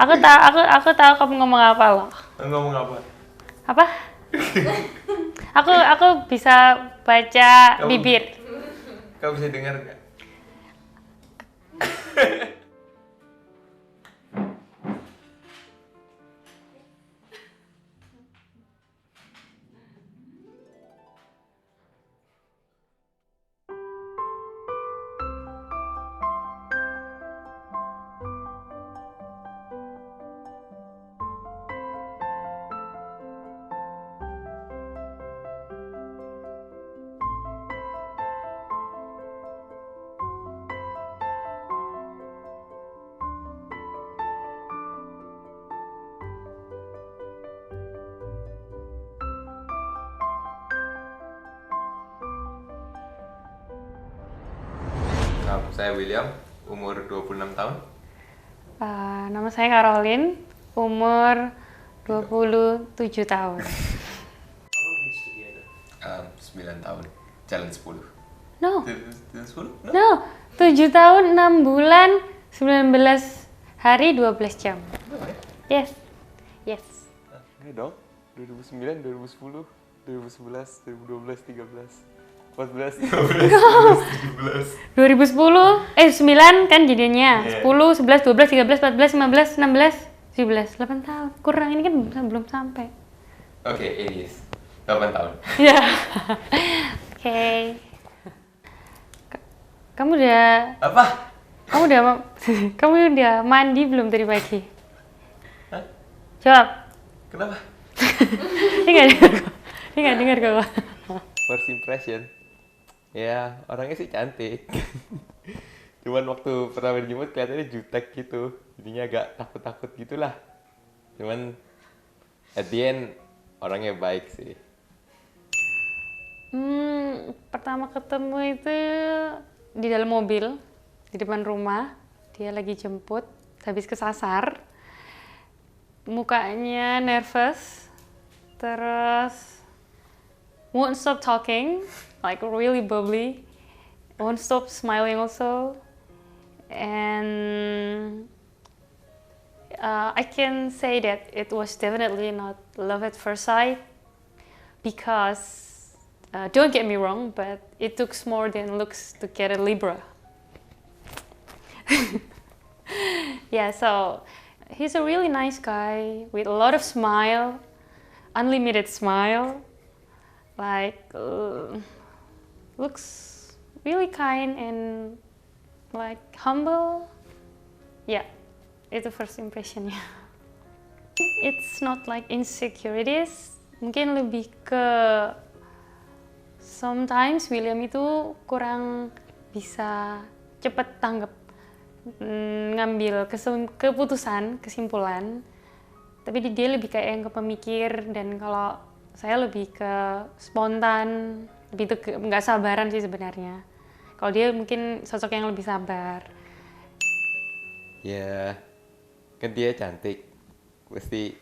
Aku tahu kamu ngomong apa loh. Ngomong apa? Apa? Aku bisa baca bibir. Kau bisa dengar nggak? Saya William, umur 26 tahun. Nama saya Caroline, umur 27 tahun. 9 tahun, jalan 10. No, Jalan 10? no, 7 tahun, 6 bulan, 19 hari, 12 jam. Yes, yes. Enggak dong, 2009, 2010, 2011, 2012, 13, 14, 15, 16, 17. 2010, 9 kan jadinya. Yeah. 10, 11, 12, 13, 14, 15, 16, 17, 8 tahun. Kurang, ini kan belum sampai. Oke, it is 8 tahun. Ya. Oke. Kamu udah Apa? kamu udah mandi belum tadi pagi? Hah? Jawab. Kenapa? Ini nggak dengar kok. First impression, ya orangnya sih cantik. Cuman waktu pertama dijemput kelihatannya jutek gitu, jadinya agak takut-takut gitulah. Cuman at the end orangnya baik sih. Pertama ketemu itu di dalam mobil, di depan rumah. Dia lagi jemput, habis kesasar. Mukanya nervous, terus won't stop talking, like really bubbly. Won't stop smiling also. And I can say that it was definitely not love at first sight, because don't get me wrong, but it took more than looks to get a Libra. Yeah, so he's a really nice guy with a lot of smile, unlimited smile. Like, looks really kind and like humble. Yeah, it's the first impressionnya. It's not like insecurities, mungkin lebih ke sometimes William itu kurang bisa cepet tanggap, ngambil kesimpulan. Tapi dia lebih kayak yang ke pemikir, dan kalau saya lebih ke spontan, lebih ke nggak sabaran sih sebenarnya. Kalau dia mungkin sosok yang lebih sabar. Ya, kan dia cantik. Pasti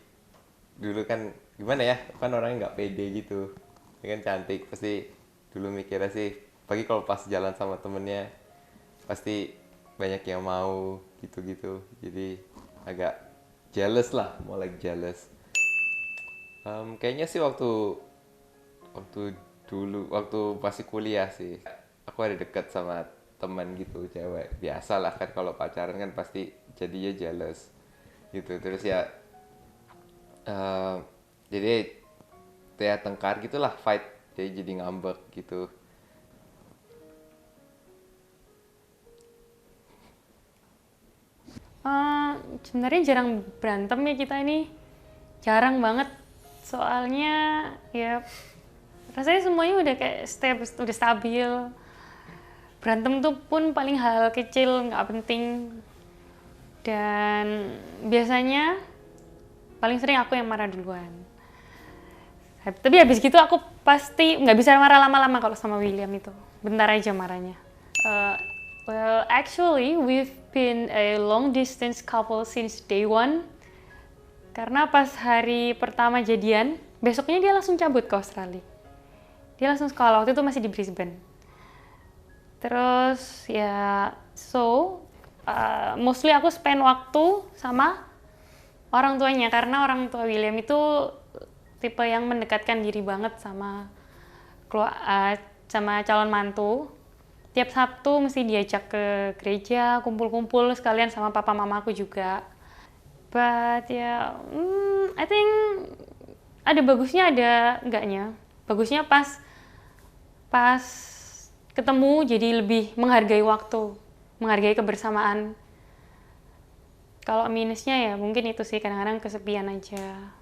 dulu kan gimana ya, kan orangnya nggak pede gitu. Dia kan cantik, pasti dulu mikirnya sih, pagi kalau pas jalan sama temennya, pasti banyak yang mau gitu-gitu. Jadi agak jealous lah, more like jealous. Kayaknya sih waktu dulu, waktu masih kuliah sih, aku ada deket sama teman gitu, cewek. Biasalah kan kalau pacaran kan pasti jadinya jealous gitu. Terus ya, jadi ya tengkar gitulah, fight, jadi ngambek gitu. Sebenarnya jarang berantem ya kita ini, jarang banget. Soalnya ya rasanya semuanya udah kayak udah stabil. Berantem tuh pun paling hal kecil, nggak penting. Dan biasanya paling sering aku yang marah duluan. Tapi habis gitu aku pasti nggak bisa marah lama-lama kalau sama William itu. Bentar aja marahnya. Well, actually we've been a long distance couple since day one. Karena pas hari pertama jadian, besoknya dia langsung cabut ke Australia. Dia langsung sekolah, waktu itu masih di Brisbane. Terus ya, mostly aku spend waktu sama orang tuanya, karena orang tua William itu tipe yang mendekatkan diri banget sama sama calon mantu. Tiap Sabtu mesti diajak ke gereja, kumpul-kumpul sekalian sama papa mamaku juga. But ya, I think ada bagusnya ada enggaknya. Bagusnya pas pas ketemu jadi lebih menghargai waktu, menghargai kebersamaan. Kalau minusnya ya mungkin itu sih, kadang-kadang kesepian aja.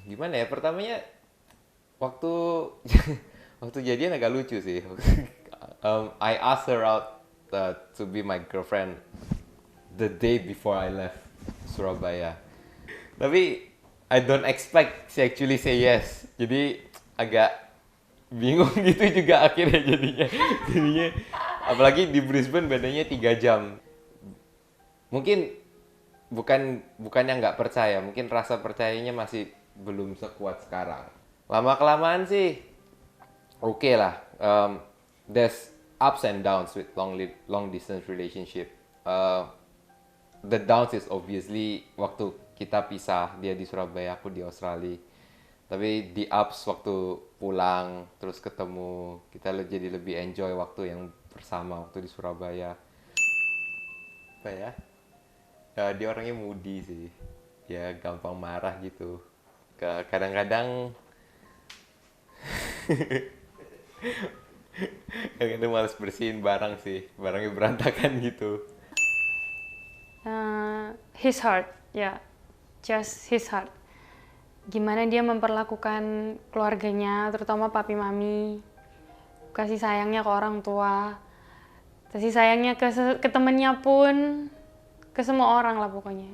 Gimana ya, pertamanya waktu waktu jadian agak lucu sih. I asked her out to be my girlfriend the day before I left Surabaya. Tapi I don't expect she actually say yes. Jadi agak bingung gitu juga akhirnya jadinya. Jadinya apalagi di Brisbane bedanya 3 jam. Mungkin bukannya nggak percaya, mungkin rasa percayanya masih belum sekuat sekarang. Lama kelamaan sih oke lah. There's ups and downs with long distance relationship. The downs is obviously waktu kita pisah, dia di Surabaya, aku di Australia. Tapi di ups waktu pulang terus ketemu, kita jadi lebih enjoy waktu yang bersama waktu di Surabaya. Apa ya? Dia orangnya moody sih. Dia gampang marah gitu. Kadang-kadang kadang-kadang males bersihin barang sih. Barangnya berantakan gitu. His heart, ya, just his heart. Gimana dia memperlakukan keluarganya, terutama papi mami. Kasih sayangnya ke orang tua. Kasih sayangnya ke temennya pun, ke semua orang lah pokoknya.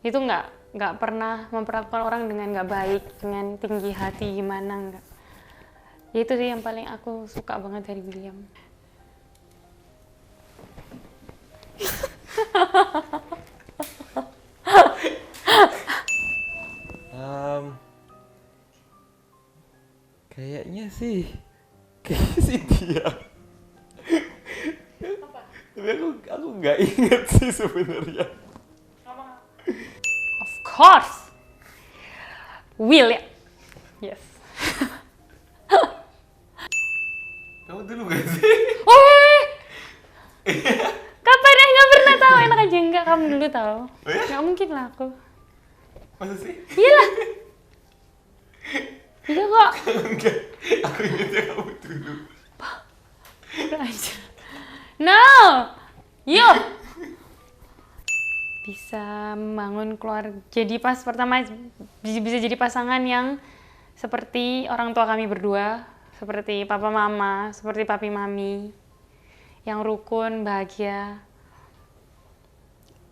Itu nggak pernah memperlakukan orang dengan nggak baik, dengan tinggi hati gimana, nggak. Ya itu sih yang paling aku suka banget dari William. Kayaknya sih dia. Tapi aku nggak inget sih sebenarnya. Of course, William. Yes. Kamu dulu gak sih? Weh, kapan ya, nggak pernah tahu, enak aja enggak kamu dulu tahu. Oh ya? Nggak mungkin lah aku. Masa sih? Iyalah. Iya kok. Enggak, aku ingetnya kamu dulu. Udah aja. No, yuk. Bisa membangun keluarga. Jadi pas pertama bisa jadi pasangan yang seperti orang tua kami berdua, seperti papa mama, seperti papi mami, yang rukun, bahagia.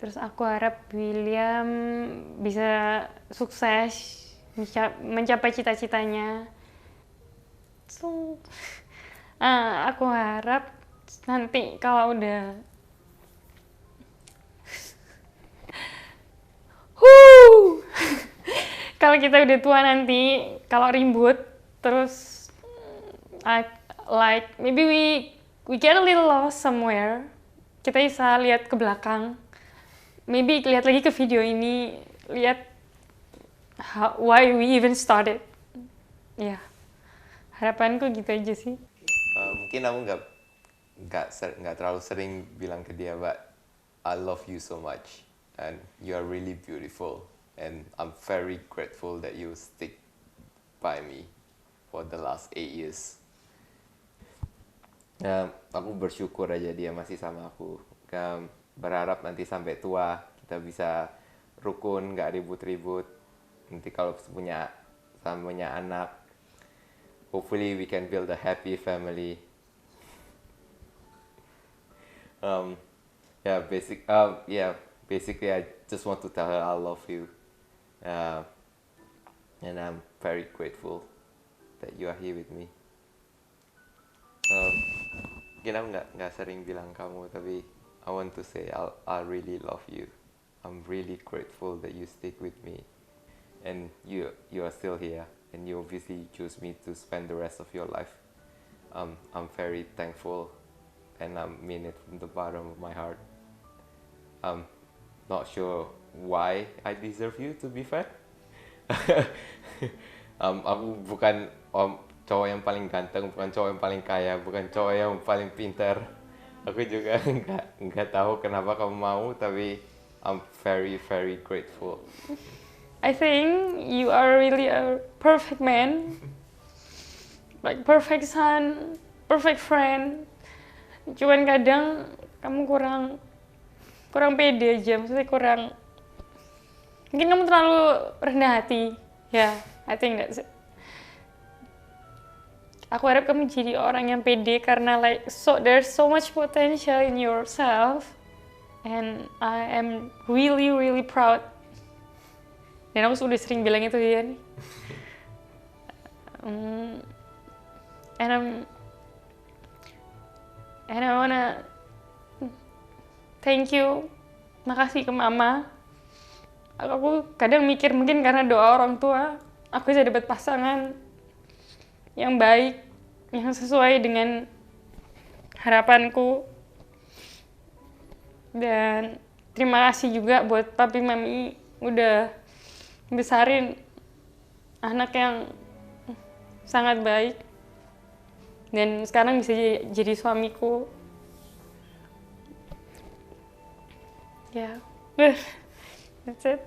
Terus aku harap William bisa sukses, mencapai cita-citanya. So, aku harap nanti kalau udah kalau kita udah tua nanti, kalau ribut, terus like maybe we get a little lost somewhere. Kita bisa lihat ke belakang, maybe lihat lagi ke video ini, lihat why we even started. Ya, harapanku gitu aja sih. Mungkin aku nggak terlalu sering bilang ke dia, but I love you so much and you are really beautiful and I'm very grateful that you stick by me for the last 8 years. Aku bersyukur aja dia masih sama aku. Berharap nanti sampai tua kita bisa rukun, nggak ribut-ribut. Nanti kalau punya anak, hopefully we can build a happy family. Basically I just want to tell her I love you. And I'm very grateful that you are here with me. Mungkin aku nggak sering bilang kamu, tapi I want to say I really love you. I'm really grateful that you stick with me, and you are still here, and you obviously choose me to spend the rest of your life. I'm very thankful, and I mean it from the bottom of my heart. not sure why I deserve you, to be fair. Aku bukan cowok yang paling ganteng, bukan cowok yang paling kaya, bukan cowok yang paling pintar. Aku juga nggak tahu kenapa kamu mau, tapi I'm very very grateful. I think you are really a perfect man, like perfect son, perfect friend. Cuman kadang kamu kurang pede aja, maksudnya mungkin kamu terlalu rendah hati. Yeah, I think that's it. Aku harap kamu jadi orang yang pede karena there's so much potential in yourself, and I am really really proud. Dan aku sudah sering bilang itu dia nih. And I wanna thank you, makasih ke mama. Aku kadang mikir mungkin karena doa orang tua, aku bisa dapat pasangan yang baik, yang sesuai dengan harapanku. Dan terima kasih juga buat papi mami udah besarin anak yang sangat baik. Dan sekarang bisa jadi suamiku. Ya, that's it.